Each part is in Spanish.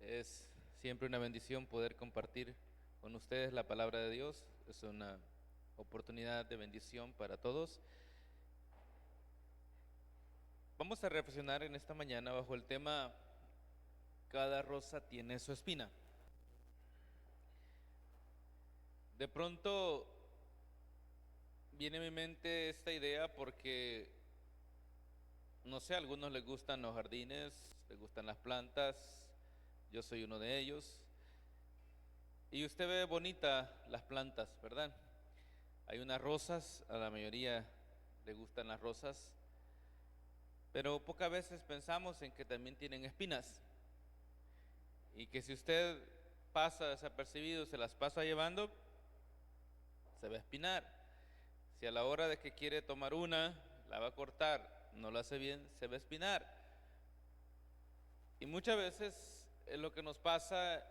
Es siempre una bendición poder compartir con ustedes la palabra de Dios. Es una oportunidad de bendición para todos. Vamos a reflexionar en esta mañana bajo el tema "Cada rosa tiene su espina". De pronto viene a mi mente esta idea porque, no sé, a algunos les gustan los jardines, les gustan las plantas, yo soy uno de ellos. Y usted ve bonita las plantas, ¿verdad? Hay unas rosas, a la mayoría le gustan las rosas, pero pocas veces pensamos en que también tienen espinas y que si usted pasa desapercibido, se las pasa llevando, se va a espinar. Si a la hora de que quiere tomar una, la va a cortar, no lo hace bien, se va a espinar. Y muchas veces es lo que nos pasa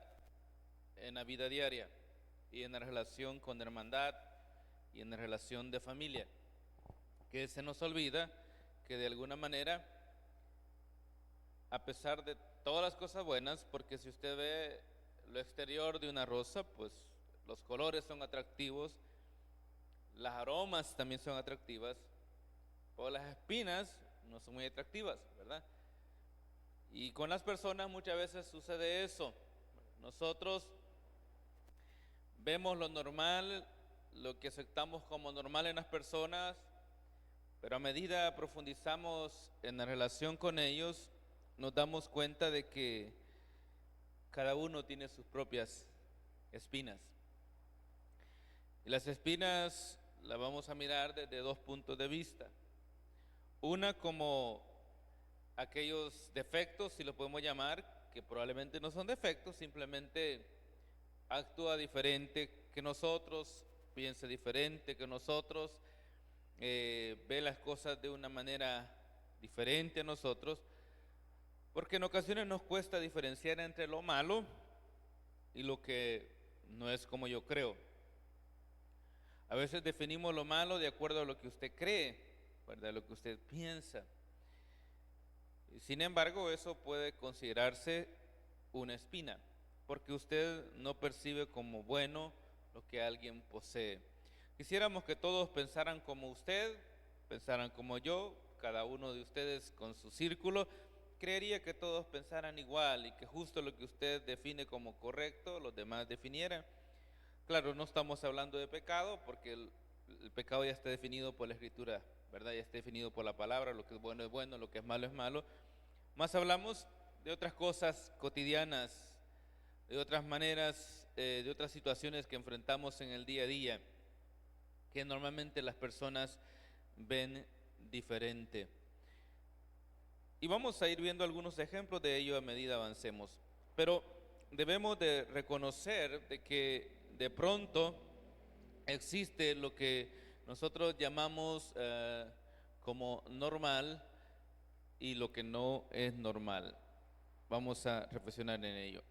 en la vida diaria y en la relación con hermandad y en la relación de familia, que se nos olvida que de alguna manera, a pesar de todas las cosas buenas, porque si usted ve lo exterior de una rosa, pues los colores son atractivos, las aromas también son atractivas, o las espinas no son muy atractivas, ¿verdad? Y con las personas muchas veces sucede eso. Nosotros vemos lo normal, lo que aceptamos como normal en las personas, pero a medida que profundizamos en la relación con ellos, nos damos cuenta de que cada uno tiene sus propias espinas. Y las espinas las vamos a mirar desde dos puntos de vista. Una, como aquellos defectos, si lo podemos llamar, que probablemente no son defectos, simplemente actúa diferente que nosotros, piensa diferente que nosotros, ve las cosas de una manera diferente a nosotros, porque en ocasiones nos cuesta diferenciar entre lo malo y lo que no es como yo creo. A veces definimos lo malo de acuerdo a lo que usted cree, ¿verdad? Lo que usted piensa. Sin embargo, eso puede considerarse una espina, porque usted no percibe como bueno lo que alguien posee. Quisiéramos que todos pensaran como usted, pensaran como yo, cada uno de ustedes con su círculo. Creería que todos pensaran igual y que justo lo que usted define como correcto, los demás definieran. Claro, no estamos hablando de pecado, porque el pecado ya está definido por la Escritura, ¿verdad? Ya está definido por la palabra, lo que es bueno, lo que es malo es malo. Más hablamos de otras cosas cotidianas, de otras maneras, de otras situaciones que enfrentamos en el día a día, que normalmente las personas ven diferente. Y vamos a ir viendo algunos ejemplos de ello a medida avancemos. Pero debemos de reconocer de que de pronto existe lo que nosotros llamamos como normal y lo que no es normal. Vamos a reflexionar en ello.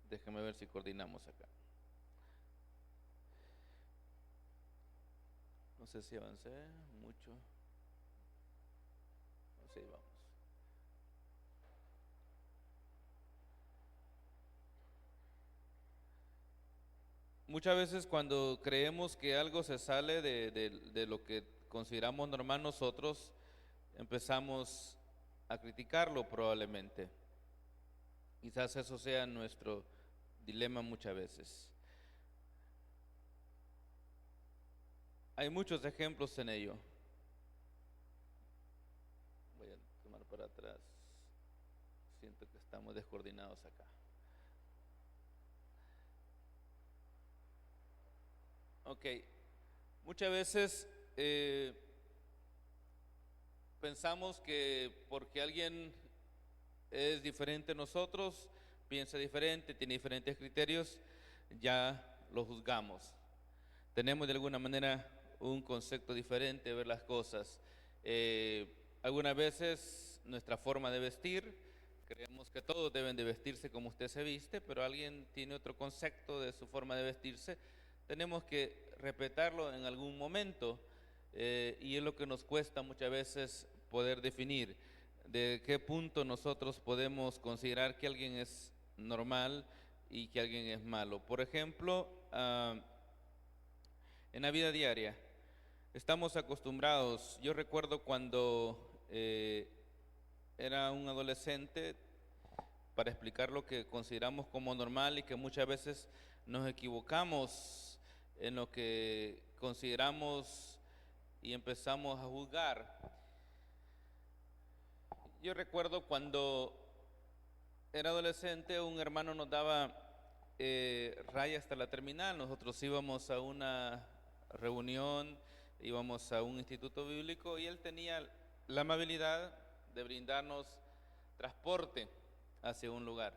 Déjame ver si coordinamos acá. No sé si avancé mucho. No sé, vamos. Muchas veces cuando creemos que algo se sale de lo que consideramos normal nosotros, empezamos a criticarlo probablemente. Quizás eso sea nuestro dilema muchas veces. Hay muchos ejemplos en ello. Voy a tomar para atrás. Siento que estamos descoordinados acá. Ok, muchas veces pensamos que porque alguien es diferente a nosotros, piensa diferente, tiene diferentes criterios, ya lo juzgamos. Tenemos de alguna manera un concepto diferente de ver las cosas. Algunas veces nuestra forma de vestir, creemos que todos deben de vestirse como usted se viste, pero alguien tiene otro concepto de su forma de vestirse. Tenemos que respetarlo en algún momento, y es lo que nos cuesta muchas veces poder definir de qué punto nosotros podemos considerar que alguien es normal y que alguien es malo. Por ejemplo, en la vida diaria, estamos acostumbrados, yo recuerdo cuando era un adolescente, para explicar lo que consideramos como normal y que muchas veces nos equivocamos en lo que consideramos y empezamos a juzgar. Yo recuerdo cuando era adolescente, un hermano nos daba raya hasta la terminal. Nosotros íbamos a una reunión, íbamos a un instituto bíblico y él tenía la amabilidad de brindarnos transporte hacia un lugar.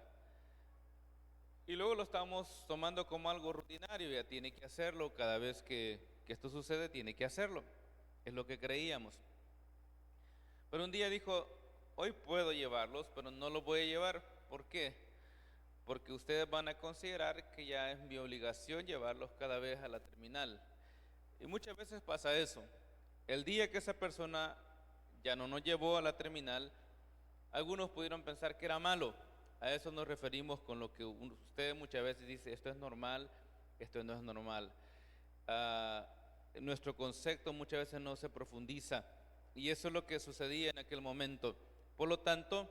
Y luego lo estábamos tomando como algo rutinario, ya tiene que hacerlo, cada vez que esto sucede tiene que hacerlo, es lo que creíamos. Pero un día dijo, hoy puedo llevarlos, pero no los voy a llevar. ¿Por qué? Porque ustedes van a considerar que ya es mi obligación llevarlos cada vez a la terminal. Y muchas veces pasa eso. El día que esa persona ya no nos llevó a la terminal, algunos pudieron pensar que era malo. A eso nos referimos con lo que usted muchas veces dice, esto es normal, esto no es normal. Nuestro concepto muchas veces no se profundiza y eso es lo que sucedía en aquel momento. Por lo tanto,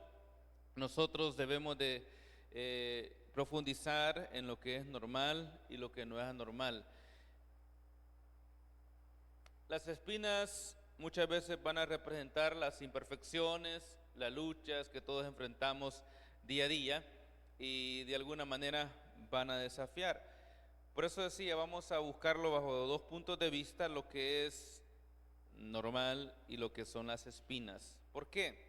nosotros debemos de profundizar en lo que es normal y lo que no es anormal. Las espinas muchas veces van a representar las imperfecciones, las luchas que todos enfrentamos día a día y de alguna manera van a desafiar. Por eso decía, vamos a buscarlo bajo dos puntos de vista, lo que es normal y lo que son las espinas. ¿Por qué?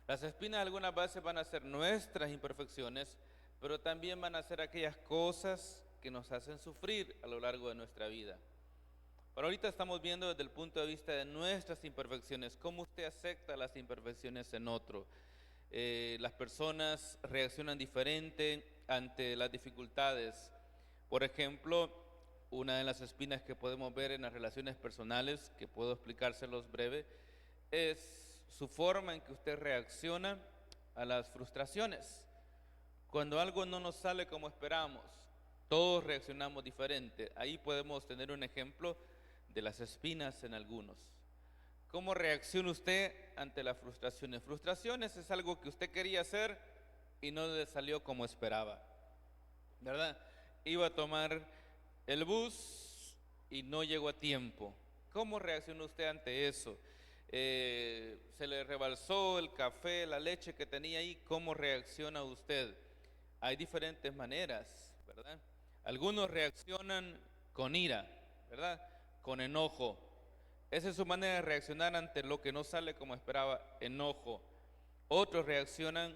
Las espinas algunas veces van a ser nuestras imperfecciones, pero también van a ser aquellas cosas que nos hacen sufrir a lo largo de nuestra vida. Pero ahorita estamos viendo desde el punto de vista de nuestras imperfecciones, cómo usted acepta las imperfecciones en otro. Las personas reaccionan diferente ante las dificultades. Por ejemplo, una de las espinas que podemos ver en las relaciones personales, que puedo explicárselos breve, es su forma en que usted reacciona a las frustraciones. Cuando algo no nos sale como esperamos, todos reaccionamos diferente. Ahí podemos tener un ejemplo de las espinas en algunos. ¿Cómo reacciona usted ante las frustraciones? Frustraciones es algo que usted quería hacer y no le salió como esperaba, ¿verdad? Iba a tomar el bus y no llegó a tiempo. ¿Cómo reacciona usted ante eso? Se le rebalsó el café, la leche que tenía ahí. ¿Cómo reacciona usted? Hay diferentes maneras, ¿verdad? Algunos reaccionan con ira, ¿verdad? Con enojo. Esa es su manera de reaccionar ante lo que no sale como esperaba, enojo. Otros reaccionan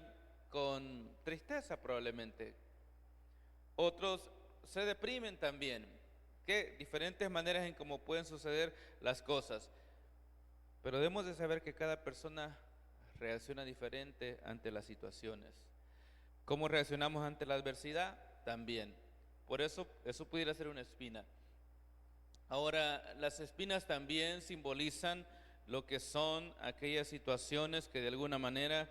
con tristeza probablemente. Otros se deprimen también. ¿Qué? Diferentes maneras en cómo pueden suceder las cosas. Pero debemos de saber que cada persona reacciona diferente ante las situaciones. ¿Cómo reaccionamos ante la adversidad? También. Por eso pudiera ser una espina. Ahora, las espinas también simbolizan lo que son aquellas situaciones que de alguna manera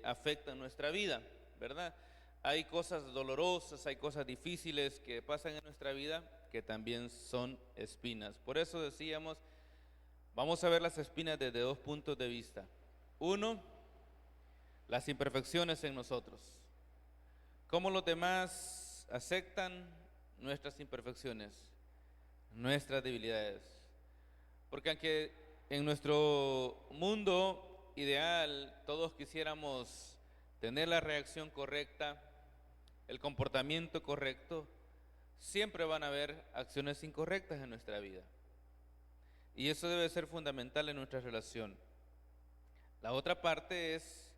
afectan nuestra vida, ¿verdad? Hay cosas dolorosas, hay cosas difíciles que pasan en nuestra vida que también son espinas. Por eso decíamos, vamos a ver las espinas desde dos puntos de vista. Uno, las imperfecciones en nosotros. ¿Cómo los demás aceptan nuestras imperfecciones, nuestras debilidades? Porque aunque en nuestro mundo ideal todos quisiéramos tener la reacción correcta, el comportamiento correcto, siempre van a haber acciones incorrectas en nuestra vida. Y eso debe ser fundamental en nuestra relación. La otra parte es,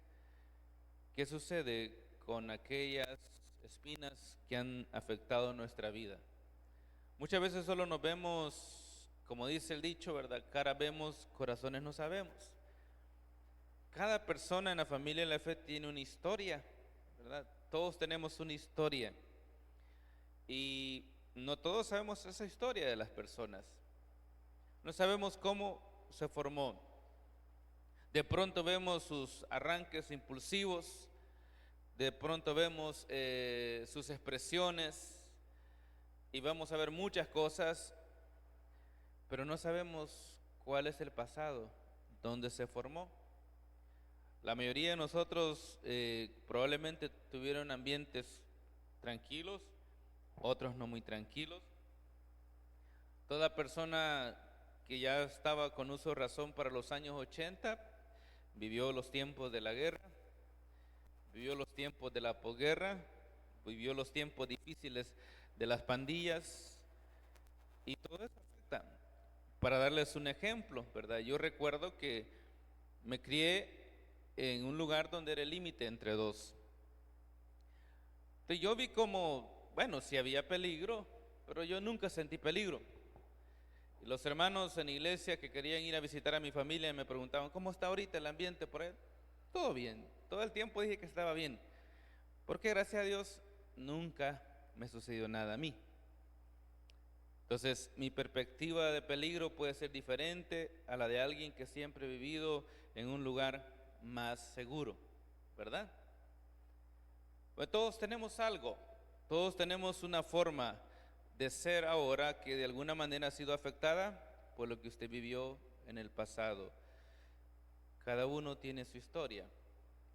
¿qué sucede con aquellas espinas que han afectado nuestra vida? Muchas veces solo nos vemos, como dice el dicho, ¿verdad? Cara vemos, corazones no sabemos. Cada persona en la familia de la fe tiene una historia, ¿verdad? Todos tenemos una historia. Y no todos sabemos esa historia de las personas. No sabemos cómo se formó. De pronto vemos sus arranques impulsivos. de pronto vemos sus expresiones y vamos a ver muchas cosas, pero no sabemos cuál es el pasado, dónde se formó. La mayoría de nosotros probablemente tuvieron ambientes tranquilos, otros no muy tranquilos. Toda persona que ya estaba con uso de razón para los años 80 vivió los tiempos de la guerra, vivió los tiempos de la posguerra, vivió los tiempos difíciles de las pandillas y todo eso afecta. Para darles un ejemplo, ¿verdad? Yo recuerdo que me crié en un lugar donde era el límite entre dos. Entonces yo vi como, bueno, sí había peligro, pero yo nunca sentí peligro. Y los hermanos en iglesia que querían ir a visitar a mi familia me preguntaban, ¿cómo está ahorita el ambiente por ahí? Todo bien, todo el tiempo dije que estaba bien, porque gracias a Dios nunca me sucedió nada a mí. Entonces, mi perspectiva de peligro puede ser diferente a la de alguien que siempre ha vivido en un lugar más seguro, ¿verdad? Pues todos tenemos algo, todos tenemos una forma de ser ahora que de alguna manera ha sido afectada por lo que usted vivió en el pasado. Cada uno tiene su historia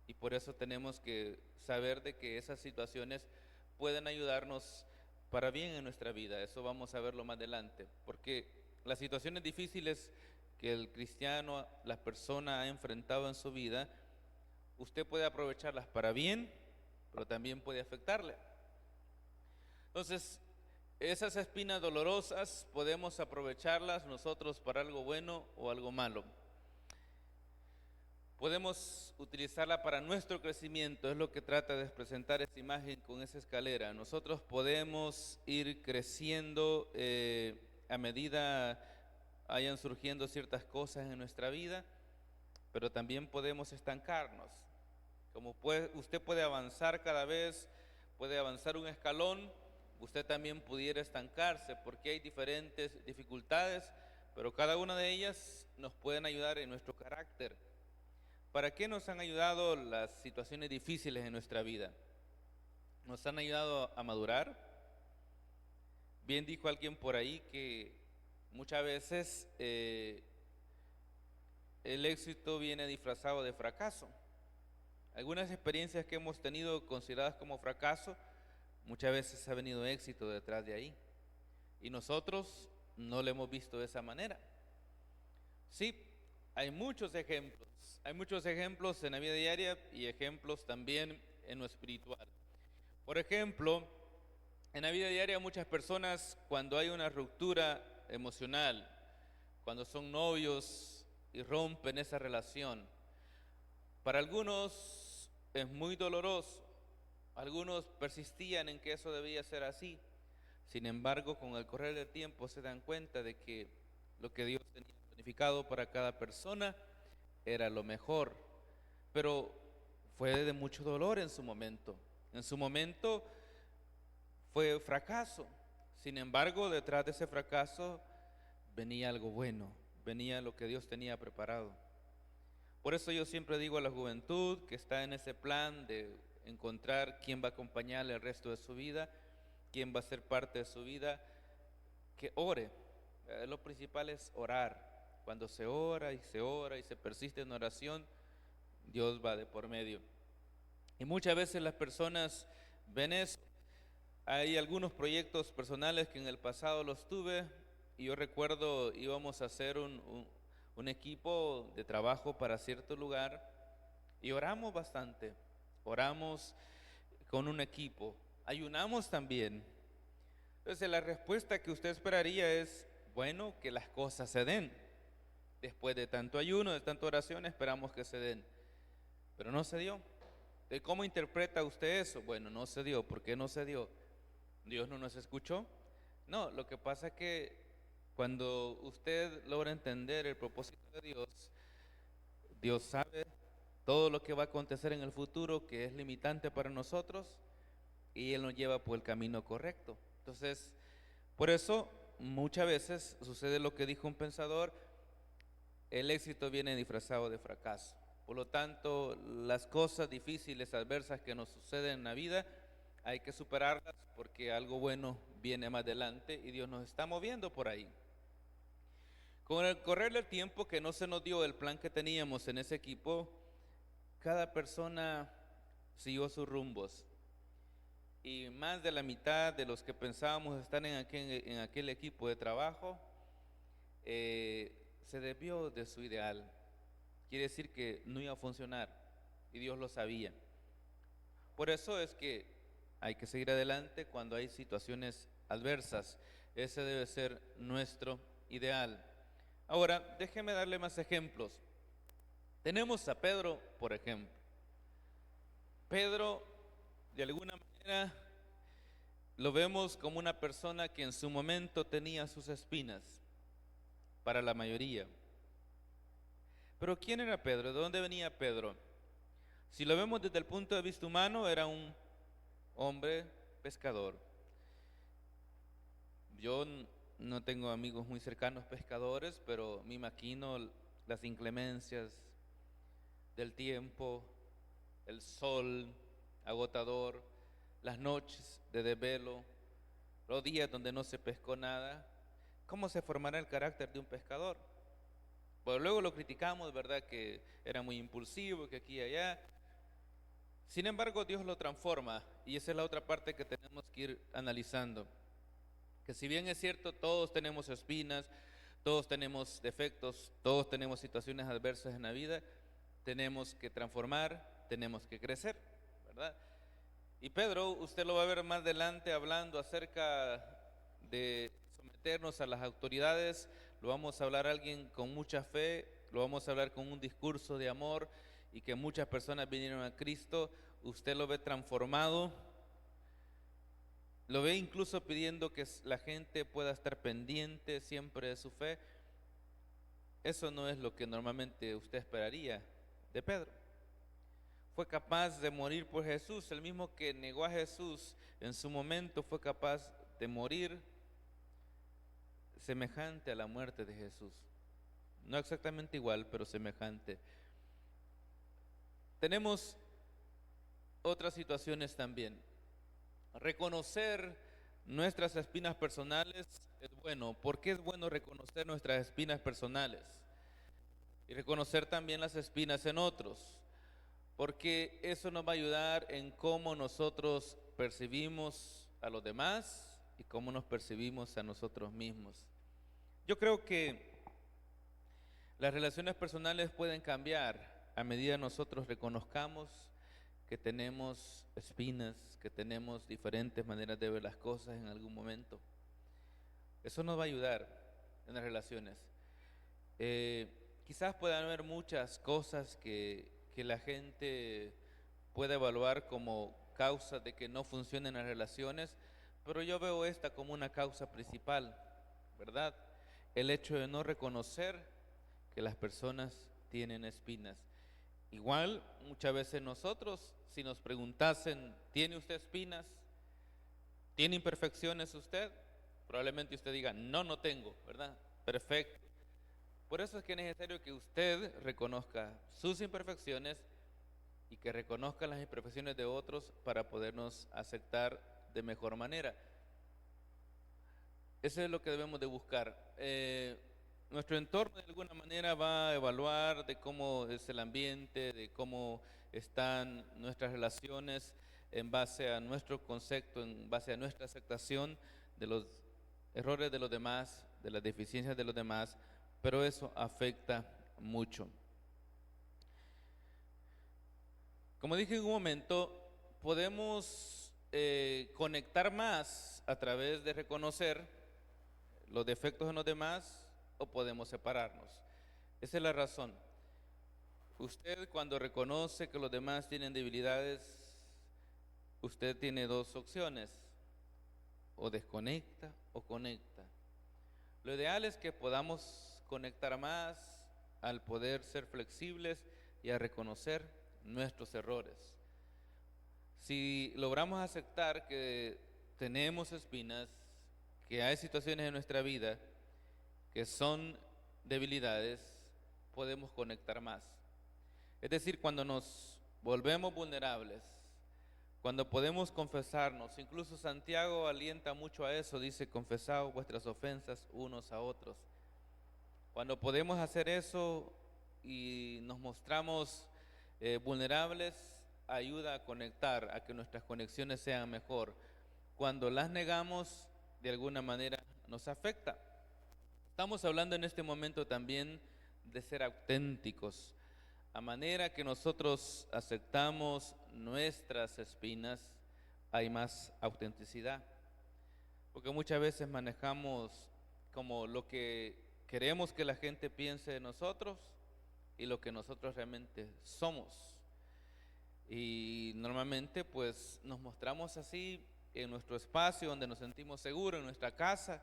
y por eso tenemos que saber de que esas situaciones pueden ayudarnos para bien en nuestra vida. Eso vamos a verlo más adelante, porque las situaciones difíciles que el cristiano, la persona ha enfrentado en su vida, usted puede aprovecharlas para bien, pero también puede afectarle. Entonces, esas espinas dolorosas podemos aprovecharlas nosotros para algo bueno o algo malo. Podemos utilizarla para nuestro crecimiento, es lo que trata de presentar esta imagen con esa escalera. Nosotros podemos ir creciendo a medida vayan surgiendo ciertas cosas en nuestra vida, pero también podemos estancarnos. Usted puede avanzar cada vez, puede avanzar un escalón, usted también pudiera estancarse, porque hay diferentes dificultades, pero cada una de ellas nos pueden ayudar en nuestro carácter. ¿Para qué nos han ayudado las situaciones difíciles en nuestra vida? Nos han ayudado a madurar. Bien dijo alguien por ahí que muchas veces el éxito viene disfrazado de fracaso. Algunas experiencias que hemos tenido consideradas como fracaso, muchas veces ha venido éxito detrás de ahí. Y nosotros no lo hemos visto de esa manera. Sí, hay muchos ejemplos en la vida diaria y ejemplos también en lo espiritual. Por ejemplo, en la vida diaria muchas personas cuando hay una ruptura emocional, cuando son novios y rompen esa relación, para algunos es muy doloroso, algunos persistían en que eso debía ser así, sin embargo con el correr del tiempo se dan cuenta de que lo que Dios tenía planificado para cada persona era lo mejor, pero fue de mucho dolor en su momento. En su momento fue fracaso. Sin embargo, detrás de ese fracaso venía algo bueno, venía lo que Dios tenía preparado. Por eso yo siempre digo a la juventud que está en ese plan de encontrar quién va a acompañarle el resto de su vida, quién va a ser parte de su vida, que ore. Lo principal es orar. Cuando se ora y se persiste en oración, Dios va de por medio. Y muchas veces las personas ven eso. Hay algunos proyectos personales que en el pasado los tuve y yo recuerdo íbamos a hacer un equipo de trabajo para cierto lugar y oramos bastante. Oramos con un equipo, ayunamos también. Entonces la respuesta que usted esperaría es, bueno, que las cosas se den. Después de tanto ayuno, de tanta oración, esperamos que se den. Pero no se dio. ¿Cómo interpreta usted eso? Bueno, no se dio. ¿Por qué no se dio? ¿Dios no nos escuchó? No, lo que pasa es que cuando usted logra entender el propósito de Dios, Dios sabe todo lo que va a acontecer en el futuro que es limitante para nosotros y Él nos lleva por el camino correcto. Entonces, por eso muchas veces sucede lo que dijo un pensador, el éxito viene disfrazado de fracaso. Por lo tanto, las cosas difíciles, adversas que nos suceden en la vida, hay que superarlas porque algo bueno viene más adelante y Dios nos está moviendo por ahí. Con el correr del tiempo que no se nos dio el plan que teníamos en ese equipo, cada persona siguió sus rumbos. Y más de la mitad de los que pensábamos estar en aquel equipo de trabajo se desvió de su ideal. Quiere decir que no iba a funcionar y Dios lo sabía. Por eso es que hay que seguir adelante cuando hay situaciones adversas. Ese debe ser nuestro ideal. Ahora, déjeme darle más ejemplos. Tenemos a Pedro, por ejemplo. Pedro, de alguna manera, lo vemos como una persona que en su momento tenía sus espinas, para la mayoría. Pero ¿quién era Pedro? ¿De dónde venía Pedro? Si lo vemos desde el punto de vista humano, era un hombre pescador. Yo no tengo amigos muy cercanos pescadores, pero me imagino las inclemencias del tiempo, el sol agotador, las noches de desvelo, los días donde no se pescó nada. ¿Cómo se formará el carácter de un pescador? Pues luego lo criticamos, ¿verdad? Que era muy impulsivo, que aquí y allá. Sin embargo, Dios lo transforma y esa es la otra parte que tenemos que ir analizando. Que si bien es cierto, todos tenemos espinas, todos tenemos defectos, todos tenemos situaciones adversas en la vida, tenemos que transformar, tenemos que crecer, ¿verdad? Y Pedro, usted lo va a ver más adelante hablando acerca de someternos a las autoridades, lo vamos a hablar a alguien con mucha fe, lo vamos a hablar con un discurso de amor y que muchas personas vinieron a Cristo, usted lo ve transformado, lo ve incluso pidiendo que la gente pueda estar pendiente siempre de su fe. Eso no es lo que normalmente usted esperaría de Pedro. Fue capaz de morir por Jesús, el mismo que negó a Jesús en su momento fue capaz de morir semejante a la muerte de Jesús. No exactamente igual, pero semejante. Tenemos otras situaciones también. Reconocer nuestras espinas personales es bueno. ¿Por qué es bueno reconocer nuestras espinas personales? Y reconocer también las espinas en otros. Porque eso nos va a ayudar en cómo nosotros percibimos a los demás y cómo nos percibimos a nosotros mismos. Yo creo que las relaciones personales pueden cambiar a medida que nosotros reconozcamos que tenemos espinas, que tenemos diferentes maneras de ver las cosas en algún momento. Eso nos va a ayudar en las relaciones. Quizás puedan haber muchas cosas que la gente puede evaluar como causas de que no funcionen las relaciones, pero yo veo esta como una causa principal, ¿verdad? El hecho de no reconocer que las personas tienen espinas. Igual, muchas veces nosotros, si nos preguntasen, ¿tiene usted espinas? ¿Tiene imperfecciones usted? Probablemente usted diga, no, no tengo, ¿verdad? Perfecto. Por eso es que es necesario que usted reconozca sus imperfecciones y que reconozca las imperfecciones de otros para podernos aceptar de mejor manera. Eso es lo que debemos de buscar. Nuestro entorno de alguna manera va a evaluar de cómo es el ambiente, de cómo están nuestras relaciones en base a nuestro concepto, en base a nuestra aceptación de los errores de los demás, de las deficiencias de los demás, pero eso afecta mucho. Como dije en un momento, podemos conectar más a través de reconocer los defectos en los demás o podemos separarnos. Esa es la razón. Usted cuando reconoce que los demás tienen debilidades, usted tiene dos opciones, o desconecta o conecta. Lo ideal es que podamos conectar más al poder ser flexibles y a reconocer nuestros errores. Si logramos aceptar que tenemos espinas, que hay situaciones en nuestra vida que son debilidades, podemos conectar más. Es decir, cuando nos volvemos vulnerables, cuando podemos confesarnos. Incluso Santiago alienta mucho a eso, dice: confesaos vuestras ofensas unos a otros. Cuando podemos hacer eso y nos mostramos vulnerables, ayuda a conectar, a que nuestras conexiones sean mejor. Cuando las negamos, de alguna manera nos afecta. Estamos hablando en este momento también de ser auténticos. A manera que nosotros aceptamos nuestras espinas, hay más autenticidad. Porque muchas veces manejamos como lo que queremos que la gente piense de nosotros y lo que nosotros realmente somos. Y normalmente pues nos mostramos así en nuestro espacio donde nos sentimos seguros, en nuestra casa.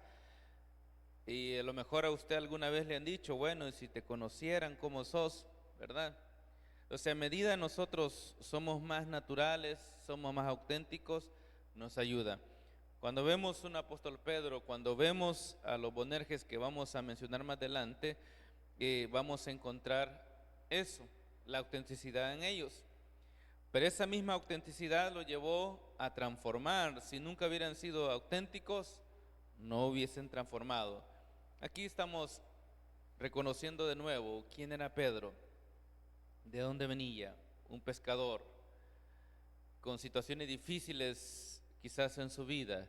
Y a lo mejor a usted alguna vez le han dicho: bueno, y si te conocieran cómo sos, ¿verdad? O sea, a medida nosotros somos más naturales, somos más auténticos, nos ayuda. Cuando vemos un apóstol Pedro, cuando vemos a los Boanerges que vamos a mencionar más adelante, vamos a encontrar eso, la autenticidad en ellos. Pero esa misma autenticidad lo llevó a transformar. Si nunca hubieran sido auténticos, no hubiesen transformado. Aquí estamos reconociendo de nuevo quién era Pedro, de dónde venía, un pescador, con situaciones difíciles quizás en su vida,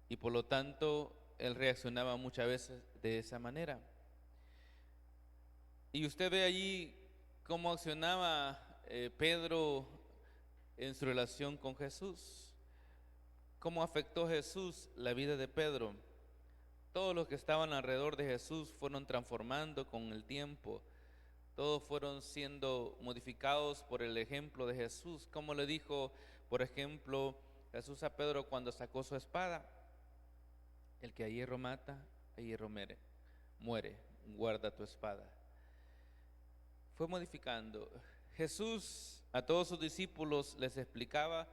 y por lo tanto él reaccionaba muchas veces de esa manera. Y usted ve allí cómo accionaba Pedro en su relación con Jesús, cómo afectó Jesús la vida de Pedro. Todos los que estaban alrededor de Jesús fueron transformando con el tiempo. Todos fueron siendo modificados por el ejemplo de Jesús. Como le dijo, por ejemplo, Jesús a Pedro cuando sacó su espada: el que a hierro mata, a hierro muere, guarda tu espada. Fue modificando. Jesús a todos sus discípulos les explicaba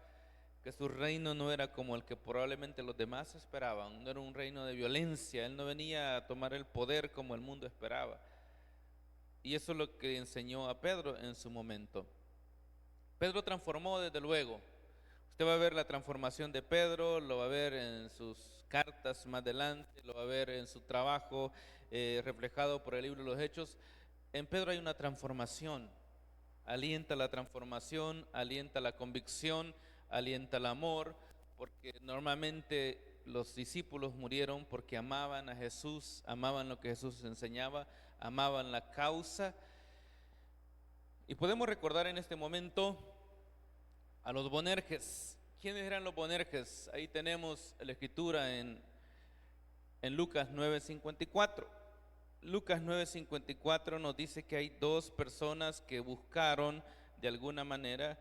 que su reino no era como el que probablemente los demás esperaban. No era un reino de violencia. Él no venía a tomar el poder como el mundo esperaba. Y eso es lo que enseñó a Pedro en su momento. Pedro transformó desde luego. Usted va a ver la transformación de Pedro, lo va a ver en sus cartas más adelante, lo va a ver en su trabajo reflejado por el libro de los Hechos. En Pedro hay una transformación. Alienta la transformación, alienta la convicción, alienta el amor, porque normalmente los discípulos murieron porque amaban a Jesús, amaban lo que Jesús enseñaba, amaban la causa. Y podemos recordar en este momento a los Boanerges. ¿Quiénes eran los Boanerges? Ahí tenemos la escritura en Lucas 9:54. Lucas 9:54 nos dice que hay dos personas que buscaron de alguna manera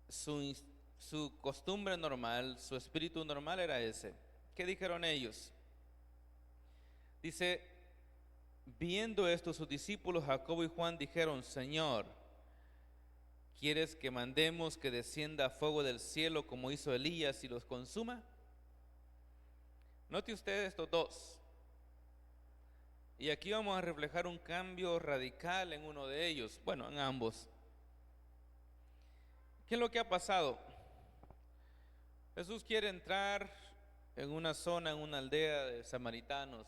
su costumbre normal, su espíritu normal era ese. ¿Qué dijeron ellos? Dice: viendo esto sus discípulos Jacobo y Juan dijeron: Señor, ¿quieres que mandemos que descienda fuego del cielo como hizo Elías y los consuma? Note usted estos dos. Y aquí vamos a reflejar un cambio radical en uno de ellos, bueno, en ambos. ¿Qué es lo que ha pasado? Jesús quiere entrar en una zona, en una aldea de samaritanos,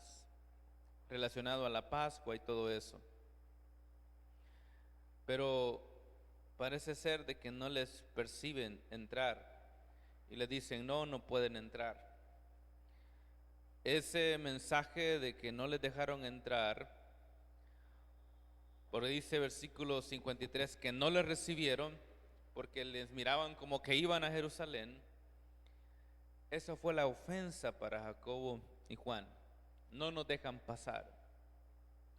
relacionado a la Pascua y todo eso. Pero parece ser de que no les perciben entrar y les dicen: no, no pueden entrar. Ese mensaje de que no les dejaron entrar, porque dice versículo 53 que no les recibieron porque les miraban como que iban a Jerusalén. Esa fue la ofensa para Jacobo y Juan. No nos dejan pasar.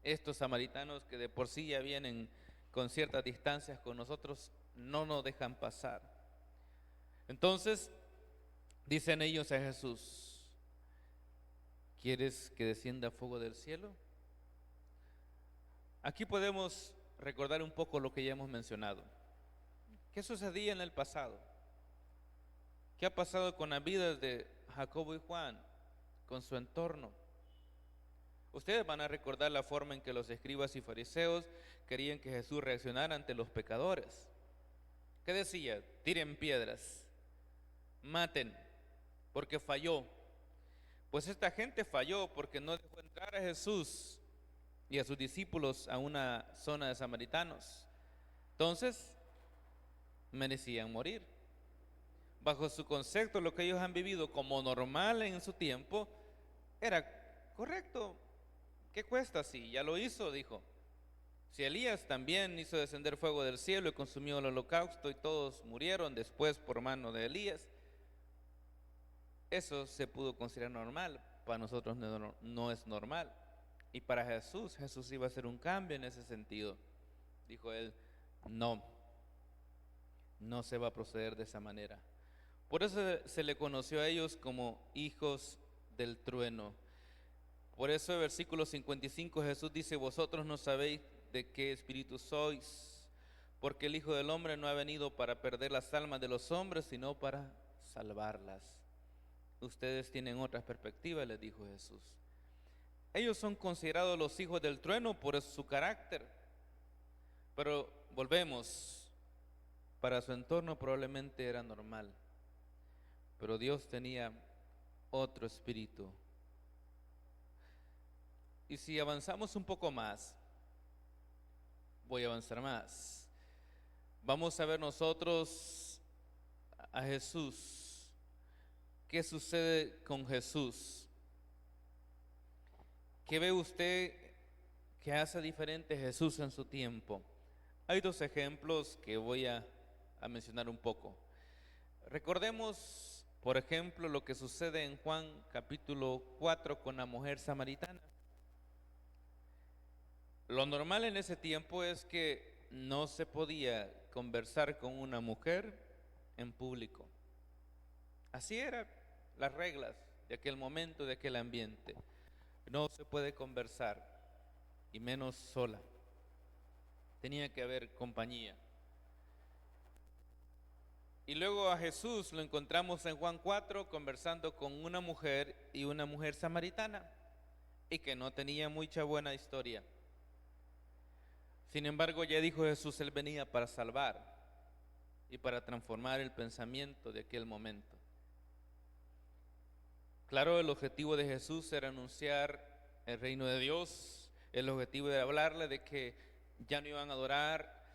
Estos samaritanos que de por sí ya vienen con ciertas distancias con nosotros, no nos dejan pasar. Entonces dicen ellos a Jesús: ¿quieres que descienda fuego del cielo? Aquí podemos recordar un poco lo que ya hemos mencionado. ¿Qué sucedía en el pasado? ¿Qué ha pasado con las vidas de Jacobo y Juan, con su entorno? Ustedes van a recordar la forma en que los escribas y fariseos querían que Jesús reaccionara ante los pecadores. ¿Qué decía? Tiren piedras, maten, porque falló. Pues esta gente falló porque no dejó entrar a Jesús y a sus discípulos a una zona de samaritanos. Entonces, merecían morir. Bajo su concepto, lo que ellos han vivido como normal en su tiempo era correcto. ¿Qué cuesta? Si ya lo hizo, dijo. Si Elías también hizo descender fuego del cielo y consumió el holocausto y todos murieron después por mano de Elías, eso se pudo considerar normal. Para nosotros no es normal. Y para Jesús, Jesús iba a hacer un cambio en ese sentido. Dijo él, no se va a proceder de esa manera. Por eso se le conoció a ellos como hijos del trueno. Por eso en versículo 55 Jesús dice, vosotros no sabéis de qué espíritu sois, porque el Hijo del Hombre no ha venido para perder las almas de los hombres, sino para salvarlas. Ustedes tienen otras perspectivas, les dijo Jesús. Ellos son considerados los hijos del trueno por su carácter, pero volvemos, para su entorno probablemente era normal, pero Dios tenía otro espíritu. Y si avanzamos un poco más, voy a avanzar más, vamos a ver nosotros a Jesús. ¿Qué sucede con Jesús? ¿Qué ve usted que hace diferente Jesús en su tiempo? Hay dos ejemplos que voy a mencionar un poco. Recordemos, por ejemplo, lo que sucede en Juan capítulo 4 con la mujer samaritana. Lo normal en ese tiempo es que no se podía conversar con una mujer en público. Así eran las reglas de aquel momento, de aquel ambiente. No se puede conversar, y menos sola. Tenía que haber compañía. Y luego a Jesús lo encontramos en Juan 4 conversando con una mujer y una mujer samaritana, y que no tenía mucha buena historia. Sin embargo, ya dijo Jesús, Él venía para salvar y para transformar el pensamiento de aquel momento. Claro, el objetivo de Jesús era anunciar el reino de Dios, el objetivo de hablarle de que ya no iban a adorar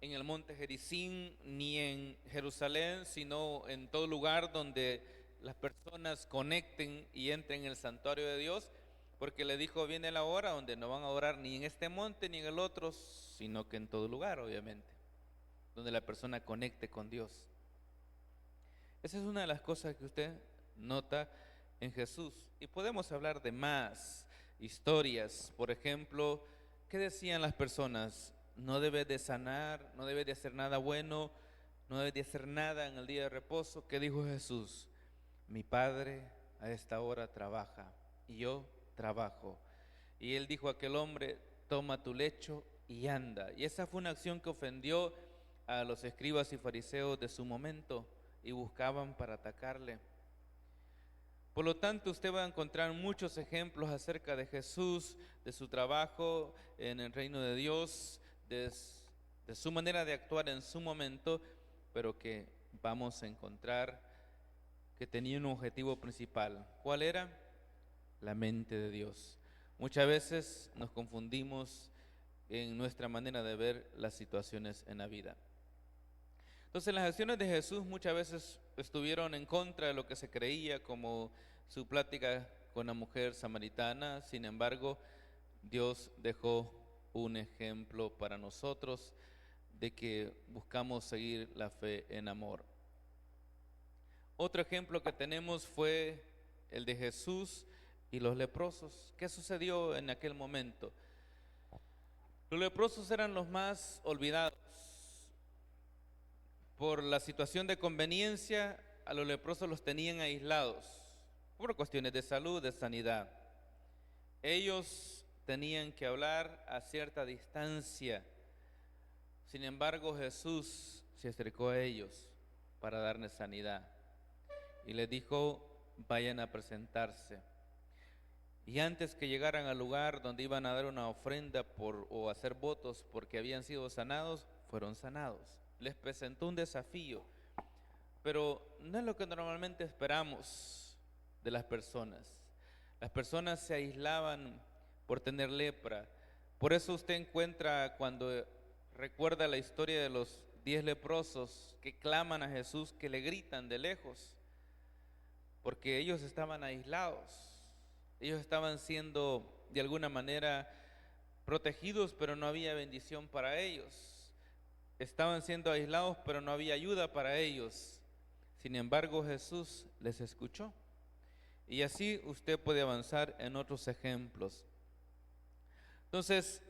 en el monte Gerizim ni en Jerusalén, sino en todo lugar donde las personas conecten y entren en el santuario de Dios, porque le dijo, viene la hora donde no van a adorar ni en este monte ni en el otro, sino que en todo lugar, obviamente, donde la persona conecte con Dios. Esa es una de las cosas que usted nota en Jesús. Y podemos hablar de más historias. Por ejemplo, ¿qué decían las personas? No debes de sanar, no debes de hacer nada bueno, no debes de hacer nada en el día de reposo. ¿Qué dijo Jesús? Mi Padre a esta hora trabaja y yo trabajo. Y Él dijo a aquel hombre, toma tu lecho y anda. Y esa fue una acción que ofendió a los escribas y fariseos de su momento y buscaban para atacarle. Por lo tanto, usted va a encontrar muchos ejemplos acerca de Jesús, de su trabajo en el reino de Dios, de su manera de actuar en su momento, pero que vamos a encontrar que tenía un objetivo principal. ¿Cuál era? La mente de Dios. Muchas veces nos confundimos en nuestra manera de ver las situaciones en la vida. Entonces las acciones de Jesús muchas veces estuvieron en contra de lo que se creía, como su plática con la mujer samaritana. Sin embargo, Dios dejó un ejemplo para nosotros de que buscamos seguir la fe en amor. Otro ejemplo que tenemos fue el de Jesús y los leprosos. ¿Qué sucedió en aquel momento? Los leprosos eran los más olvidados. Por la situación de conveniencia, a los leprosos los tenían aislados por cuestiones de salud, de sanidad. Ellos tenían que hablar a cierta distancia. Sin embargo, Jesús se acercó a ellos para darles sanidad y les dijo, vayan a presentarse. y antes que llegaran al lugar donde iban a dar una ofrenda o hacer votos porque habían sido sanados, fueron sanados. Les presentó un desafío, pero no es lo que normalmente esperamos de las personas. Las personas se aislaban por tener lepra. Por eso usted encuentra, cuando recuerda la historia de los 10 leprosos que claman a Jesús, que le gritan de lejos, porque ellos estaban aislados. Ellos estaban siendo de alguna manera protegidos, pero no había bendición para ellos. Estaban siendo aislados, pero no había ayuda para ellos. Sin embargo, Jesús les escuchó. Y así usted puede avanzar en otros ejemplos. Entonces,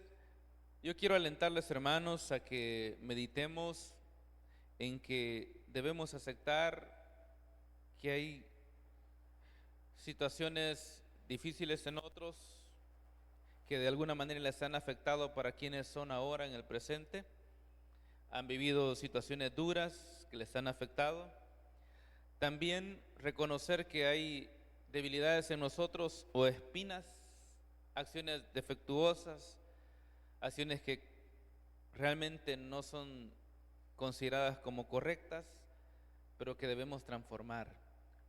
yo quiero alentarles, hermanos, a que meditemos en que debemos aceptar que hay situaciones difíciles en otros, que de alguna manera les han afectado para quienes son ahora en el presente. Han vivido situaciones duras que les han afectado. También reconocer que hay debilidades en nosotros o espinas, acciones defectuosas, acciones que realmente no son consideradas como correctas, pero que debemos transformar.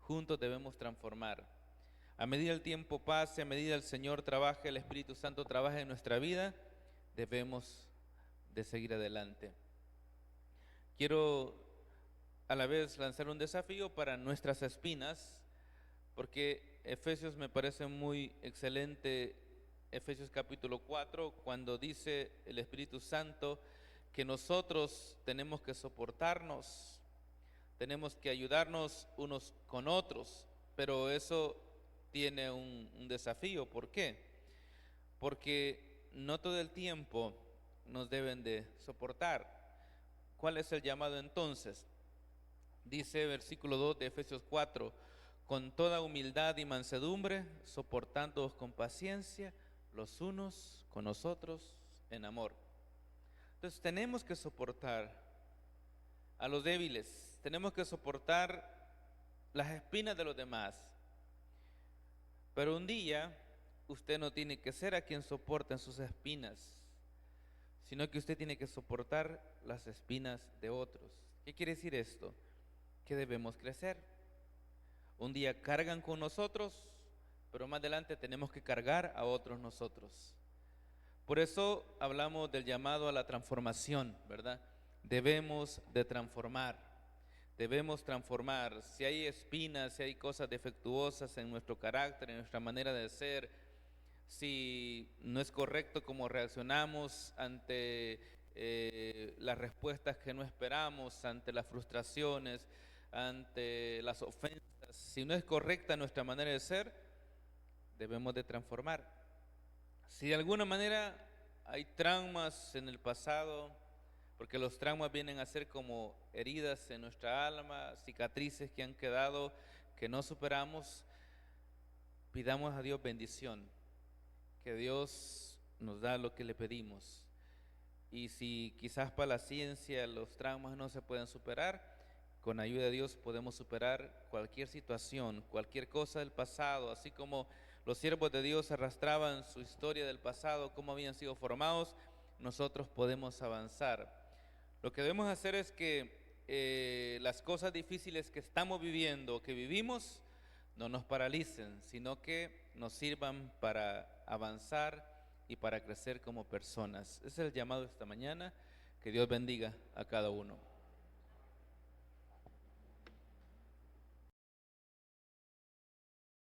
Juntos debemos transformar. A medida el tiempo pase, a medida el Señor trabaje, el Espíritu Santo trabaje en nuestra vida, debemos de seguir adelante. Quiero a la vez lanzar un desafío para nuestras espinas, porque Efesios me parece muy excelente, Efesios capítulo 4, cuando dice el Espíritu Santo que nosotros tenemos que soportarnos, tenemos que ayudarnos unos con otros, pero eso tiene un desafío. ¿Por qué? Porque no todo el tiempo nos deben de soportar. ¿Cuál es el llamado entonces? Dice versículo 2 de Efesios 4, con toda humildad y mansedumbre, soportándoos con paciencia los unos con los otros en amor. Entonces tenemos que soportar a los débiles, tenemos que soportar las espinas de los demás. Pero un día usted no tiene que ser a quien soporten sus espinas, sino que usted tiene que soportar las espinas de otros. ¿Qué quiere decir esto? Que debemos crecer. Un día cargan con nosotros, pero más adelante tenemos que cargar a otros nosotros. Por eso hablamos del llamado a la transformación, ¿verdad? Debemos de transformar, debemos transformar. Si hay espinas, si hay cosas defectuosas en nuestro carácter, en nuestra manera de ser, si no es correcto cómo reaccionamos ante las respuestas que no esperamos, ante las frustraciones, ante las ofensas, si no es correcta nuestra manera de ser, debemos de transformar. Si de alguna manera hay traumas en el pasado, porque los traumas vienen a ser como heridas en nuestra alma, cicatrices que han quedado, que no superamos, pidamos a Dios bendición, que Dios nos da lo que le pedimos. Y si quizás para la ciencia los traumas no se pueden superar, con ayuda de Dios podemos superar cualquier situación, cualquier cosa del pasado, así como los siervos de Dios arrastraban su historia del pasado, cómo habían sido formados, nosotros podemos avanzar. Lo que debemos hacer es que las cosas difíciles que estamos viviendo, que vivimos, no nos paralicen, sino que nos sirvan para avanzar y para crecer como personas. Ese es el llamado esta mañana. Que Dios bendiga a cada uno.